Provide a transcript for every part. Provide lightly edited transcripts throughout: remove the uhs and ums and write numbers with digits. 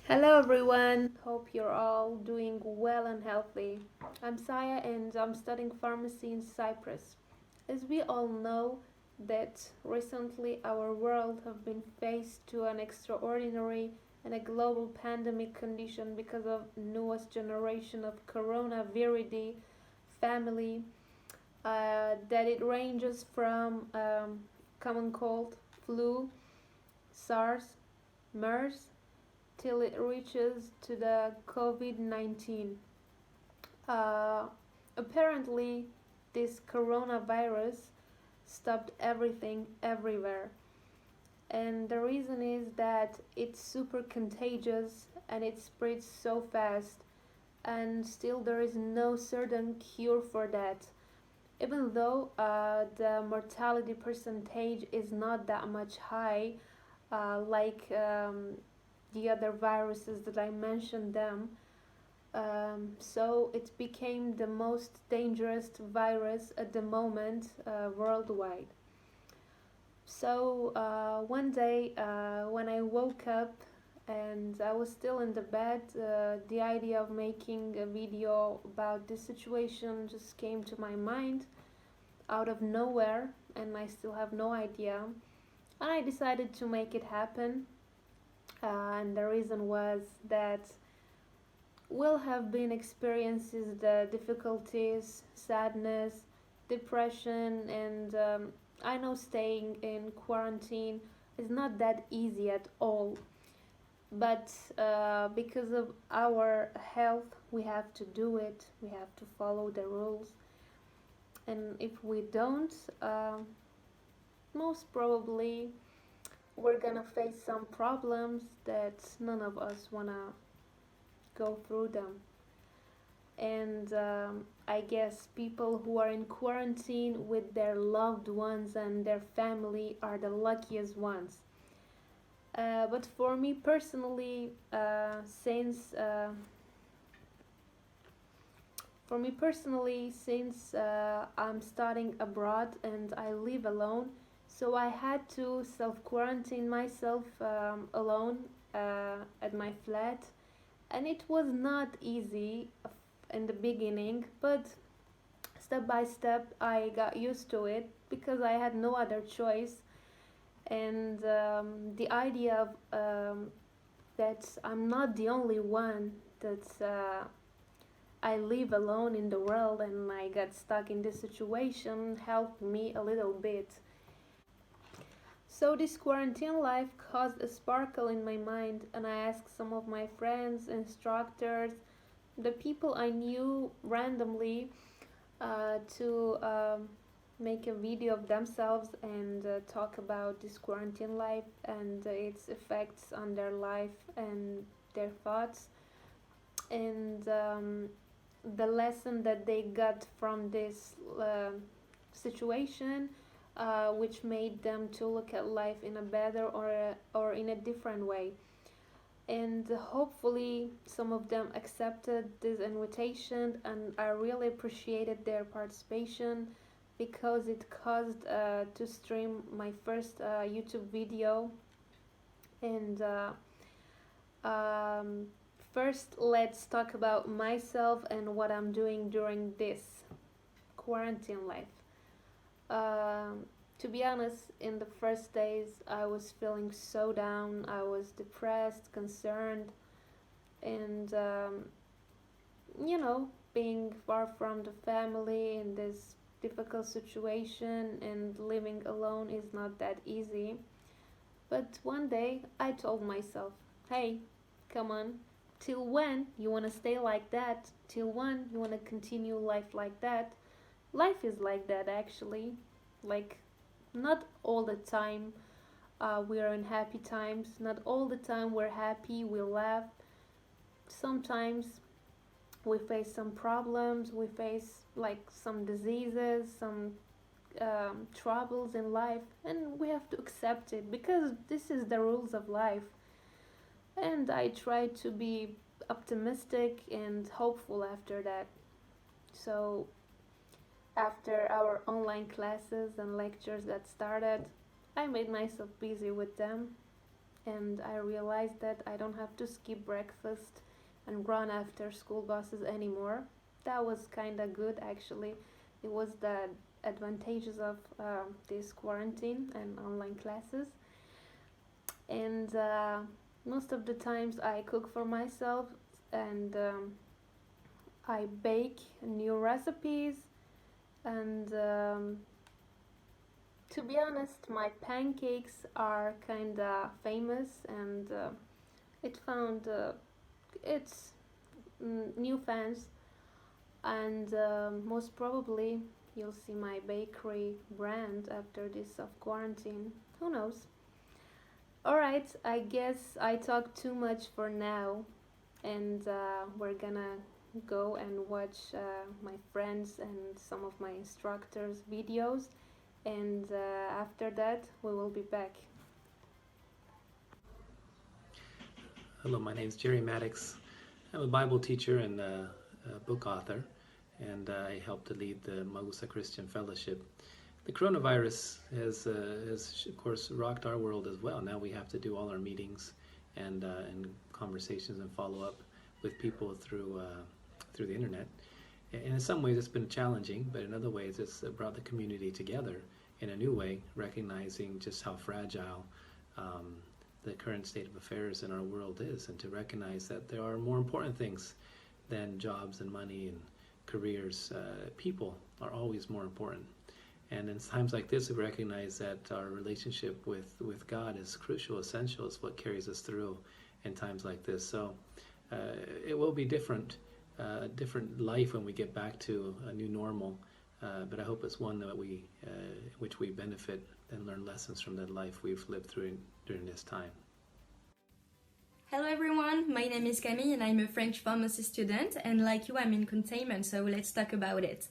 Hello everyone, hope you're all doing well and healthy. I'm Sayeh and I'm studying pharmacy in Cyprus. As we all know that recently our world have been faced to an extraordinary and a global pandemic condition because of newest generation of coronavirus family that it ranges from common cold, flu, SARS, MERS till it reaches to the COVID 19. Uh, Apparently, this coronavirus stopped everything everywhere. And the reason is that it's super contagious and it spreads so fast, and still there is no certain cure for that. Even though the mortality percentage is not that much high, like the other viruses that I mentioned them. So it became the most dangerous virus at the moment worldwide. So one day when I woke up and I was still in the bed, the idea of making a video about this situation just came to my mind out of nowhere, and I still have no idea. And I decided to make it happen. And the reason was that will have been experiences the difficulties, sadness, depression, and I know staying in quarantine is not that easy at all. But because of our health, we have to do it. We have to follow the rules. And if we don't, most probably we're gonna face some problems that none of us wanna go through them. And I guess people who are in quarantine with their loved ones and their family are the luckiest ones. But for me personally, since I'm studying abroad and I live alone, so I had to self quarantine myself alone at my flat, and it was not easy in the beginning, but step by step I got used to it because I had no other choice. And the idea of that I'm not the only one that I live alone in the world and I got stuck in this situation helped me a little bit. So this quarantine life caused a sparkle in my mind, and I asked some of my friends, instructors, the people I knew randomly to make a video of themselves and talk about this quarantine life and its effects on their life and their thoughts, and the lesson that they got from this situation, which made them to look at life in a better or in a different way. And hopefully some of them accepted this invitation, and I really appreciated their participation because it caused to stream my first YouTube video. And um, first let's talk about myself and what I'm doing during this quarantine life. To be honest, in the first days, I was feeling so down. I was depressed, concerned, and being far from the family in this difficult situation and living alone is not that easy. But one day, I told myself, hey, come on, till when you want to stay like that? Till when you want to continue life like that? Life is like that actually. Like, not all the time we are in happy times, not all the time we're happy, we laugh. Sometimes we face some problems, we face like some diseases, some troubles in life, and we have to accept it because this is the rules of life. And I try to be optimistic and hopeful after that. So after our online classes and lectures got started, I made myself busy with them, and I realized that I don't have to skip breakfast and run after school buses anymore. That was kind of good actually. It was the advantages of this quarantine and online classes. And most of the times I cook for myself, and I bake new recipes. And to be honest, my pancakes are kind of famous, and it found its new fans. And most probably you'll see my bakery brand after this of quarantine. Who knows? Alright, I guess I talked too much for now, and we're gonna go and watch my friends and some of my instructors' videos, and after that, we will be back. Hello, my name is Jerry Maddox. I'm a Bible teacher and a book author, and I help to lead the Magusa Christian Fellowship. The coronavirus has, of course, rocked our world as well. Now we have to do all our meetings and conversations and follow up with people through the internet. And in some ways, it's been challenging, but in other ways, it's brought the community together in a new way, recognizing just how fragile the current state of affairs in our world is, and to recognize that there are more important things than jobs and money and careers. People are always more important. And in times like this, we recognize that our relationship with God is crucial, essential. It's what carries us through in times like this. So it will be different life when we get back to a new normal. But I hope it's one that which we benefit and learn lessons from that life we've lived through during this time. Hello everyone, my name is Camille and I'm a French pharmacy student, and like you, I'm in containment, so let's talk about it.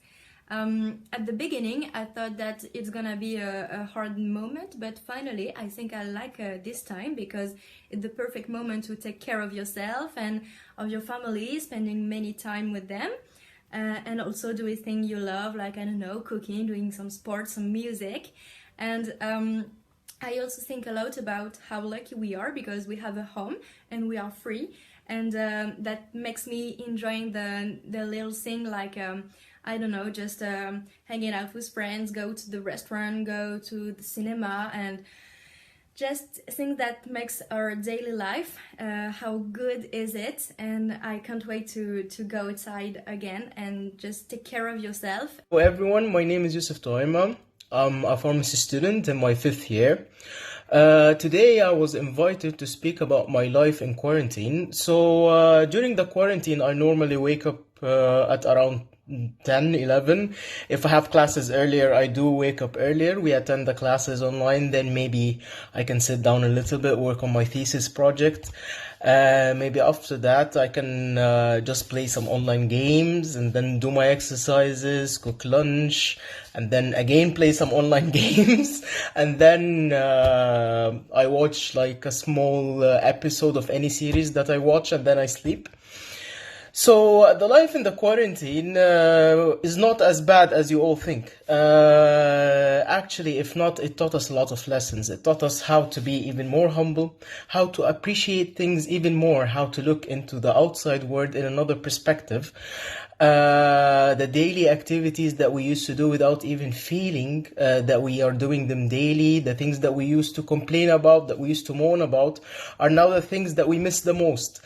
At the beginning, I thought that it's gonna be a hard moment, but finally, I think I like this time because it's the perfect moment to take care of yourself and of your family, spending many time with them, and also doing things you love, like, I don't know, cooking, doing some sports, some music. And I also think a lot about how lucky we are because we have a home and we are free, and that makes me enjoying the little thing, like I don't know, just hanging out with friends, go to the restaurant, go to the cinema, and just think that makes our daily life. How good is it? And I can't wait to go outside again and just take care of yourself. Hello everyone, my name is Yusuf Toima. I'm a pharmacy student in my 5th year. Today I was invited to speak about my life in quarantine. So during the quarantine, I normally wake up at around 10, 11. If I have classes earlier, I do wake up earlier. We attend the classes online, then maybe I can sit down a little bit, work on my thesis project. Maybe after that, I can just play some online games and then do my exercises, cook lunch, and then again play some online games. And then I watch like a small episode of any series that I watch, and then I sleep. So the life in the quarantine is not as bad as you all think. Actually, if not, it taught us a lot of lessons. It taught us how to be even more humble, how to appreciate things even more, how to look into the outside world in another perspective. The daily activities that we used to do without even feeling that we are doing them daily, the things that we used to complain about, that we used to moan about, are now the things that we miss the most.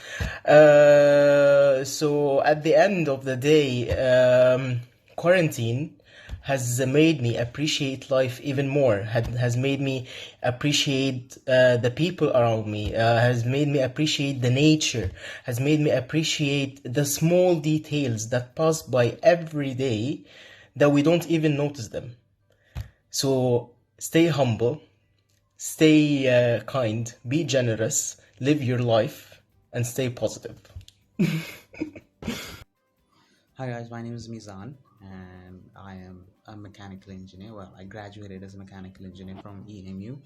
So at the end of the day, quarantine has made me appreciate life even more, has made me appreciate the people around me, has made me appreciate the nature, has made me appreciate the small details that pass by every day that we don't even notice them. So stay humble, stay kind, be generous, live your life, and stay positive. Hi guys, my name is Mizan and I am a mechanical engineer. Well, I graduated as a mechanical engineer from EMU.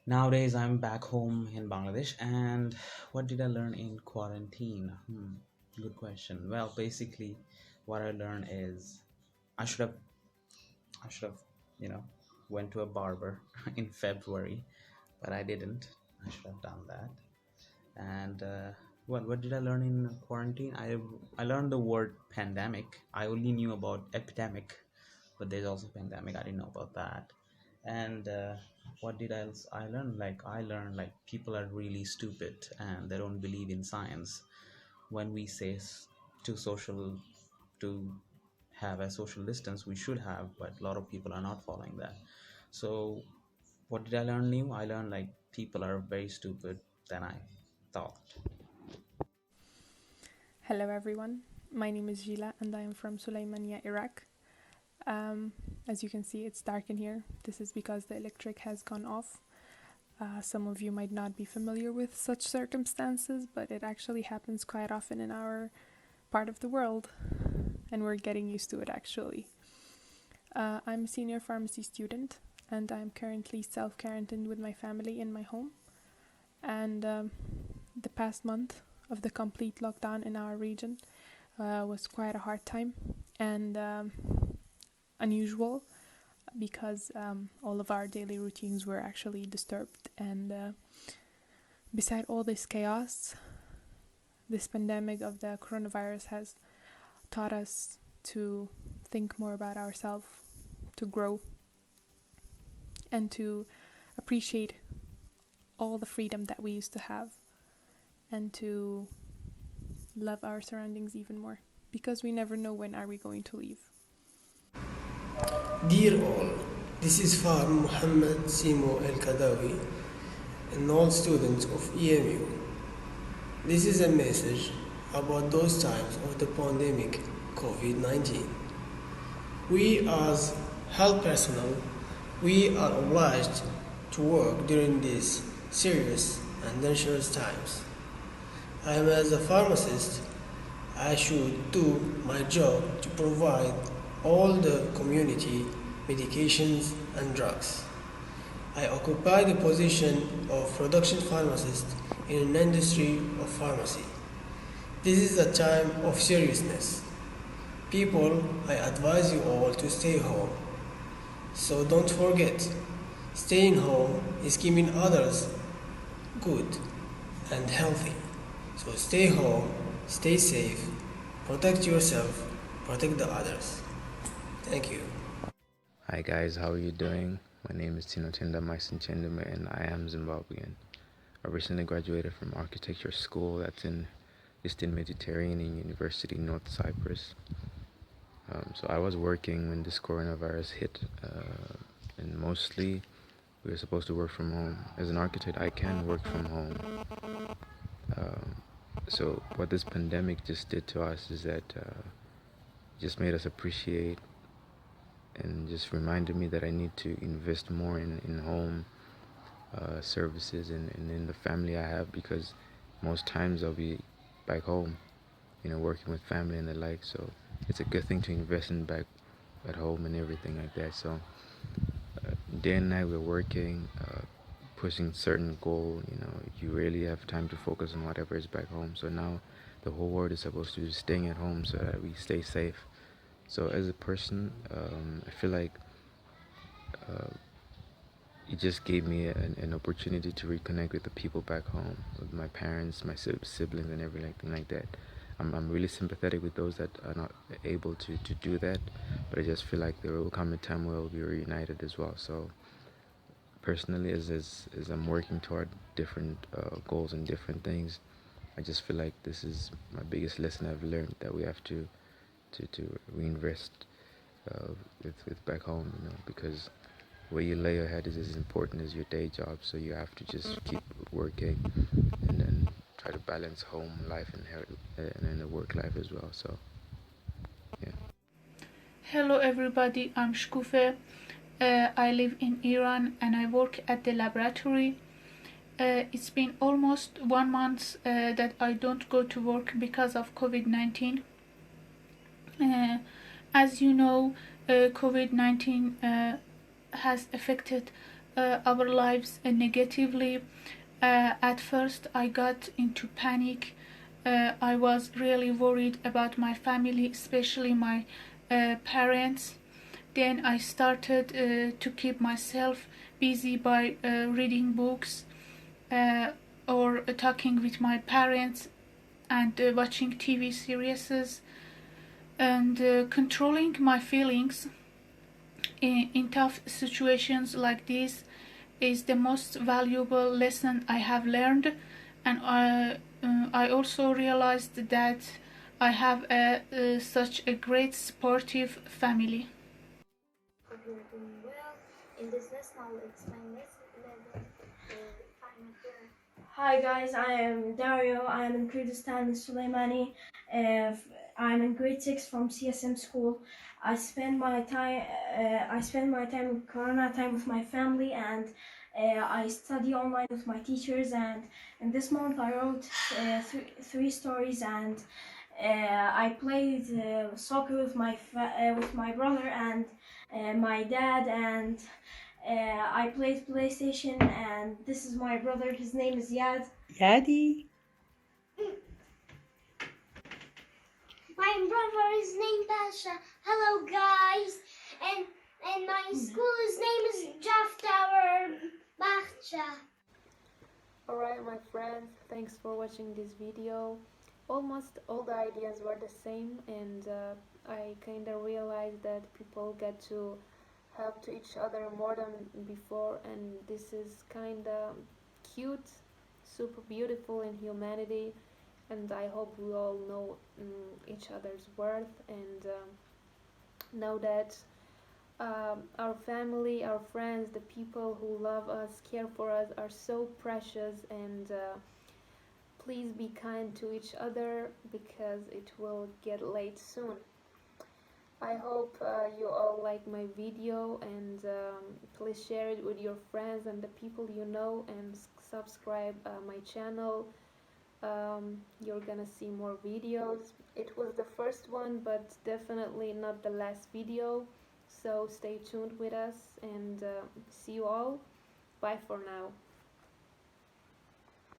Nowadays, I'm back home in Bangladesh. And what did I learn in quarantine? Good question. Well, basically, what I learned is I should have, went to a barber in February, but I didn't. I should have done that. And what did I learn in quarantine? I learned the word pandemic. I only knew about epidemic, but there's also pandemic. I didn't know about that. And what did I learn? Like I learned like people are really stupid and they don't believe in science. When we say to have a social distance, we should have, but a lot of people are not following that. So what did I learn new? I learned like people are very stupid than I thought. Hello everyone, my name is Gila and I am from Sulaimania, Iraq. As you can see, it's dark in here. This is because the electric has gone off. Some of you might not be familiar with such circumstances, but it actually happens quite often in our part of the world, and we're getting used to it actually. I'm a senior pharmacy student and I'm currently self-quarantined with my family in my home. And the past month of the complete lockdown in our region was quite a hard time and unusual because all of our daily routines were actually disturbed. And beside all this chaos, this pandemic of the coronavirus has taught us to think more about ourselves, to grow, and to appreciate all the freedom that we used to have, and to love our surroundings even more, because we never know when are we going to leave. Dear all, this is Farm Muhammad Simo El Kadawi, and all students of EMU. This is a message about those times of the pandemic COVID-19. We as health personnel, we are obliged to work during these serious and dangerous times. I am as a pharmacist, I should do my job to provide all the community medications and drugs. I occupy the position of production pharmacist in an industry of pharmacy. This is a time of seriousness. People, I advise you all to stay home. So don't forget, staying home is keeping others good and healthy. So stay home, stay safe, protect yourself, protect the others. Thank you. Hi guys, how are you doing? My name is Tino Tinda Maisen Chendume and I am Zimbabwean. I recently graduated from architecture school that's in Eastern Mediterranean University, North Cyprus. So I was working when this coronavirus hit, and mostly we were supposed to work from home. As an architect, I can work from home. So what this pandemic just did to us is that just made us appreciate and just reminded me that I need to invest more in home services and in the family I have, because most times I'll be back home, working with family and the like. So it's a good thing to invest in back at home and everything like that. So day and night we're working, pushing certain goal. You really have time to focus on whatever is back home. So now the whole world is supposed to be staying at home so that we stay safe. So as a person, I feel like it just gave me an opportunity to reconnect with the people back home, with my parents, my siblings, and everything like that. I'm really sympathetic with those that are not able to do that, but I just feel like there will come a time where we'll be reunited as well. So personally, as I'm working toward different goals and different things, I just feel like this is my biggest lesson I've learned, that we have to reinvest with back home, because where you lay your head is as important as your day job. So you have to just keep working and then try to balance home life and then the work life as well. So yeah. Hello everybody, I'm Shkufe. I live in Iran and I work at the laboratory. It's been almost 1 month that I don't go to work because of COVID-19. As you know, COVID-19 has affected our lives negatively. At first I got into panic. I was really worried about my family, especially my parents. Then I started to keep myself busy by reading books, or talking with my parents and watching TV series and controlling my feelings in tough situations like this is the most valuable lesson I have learned, and I also realized that I have such a great supportive family. Hope you're doing well. In this lesson, I will explain lesson 11, Time Here. Hi guys, I am Dario. I am in Kurdistan, Suleimani. I'm in grade 6 from CSM school. I spend my time in Corona time with my family, and I study online with my teachers. And in this month, I wrote three stories, and I played soccer with my brother and my dad, and I played PlayStation, and this is my brother. His name is Yad. Yadi. My brother is named Pasha. Hello, guys. And my school's name is Jaftower Bacha. Alright, my friends, thanks for watching this video. Almost all the ideas were the same, and I kinda realized that people get to help to each other more than before, and this is kinda cute, super beautiful in humanity, and I hope we all know each other's worth, and know that our family, our friends, the people who love us, care for us, are so precious, and please be kind to each other because it will get late soon. I hope you all like my video, and please share it with your friends and the people you know, and subscribe my channel. You're gonna see more videos. It was the first one, but definitely not the last video, so stay tuned with us, and see you all. Bye for now.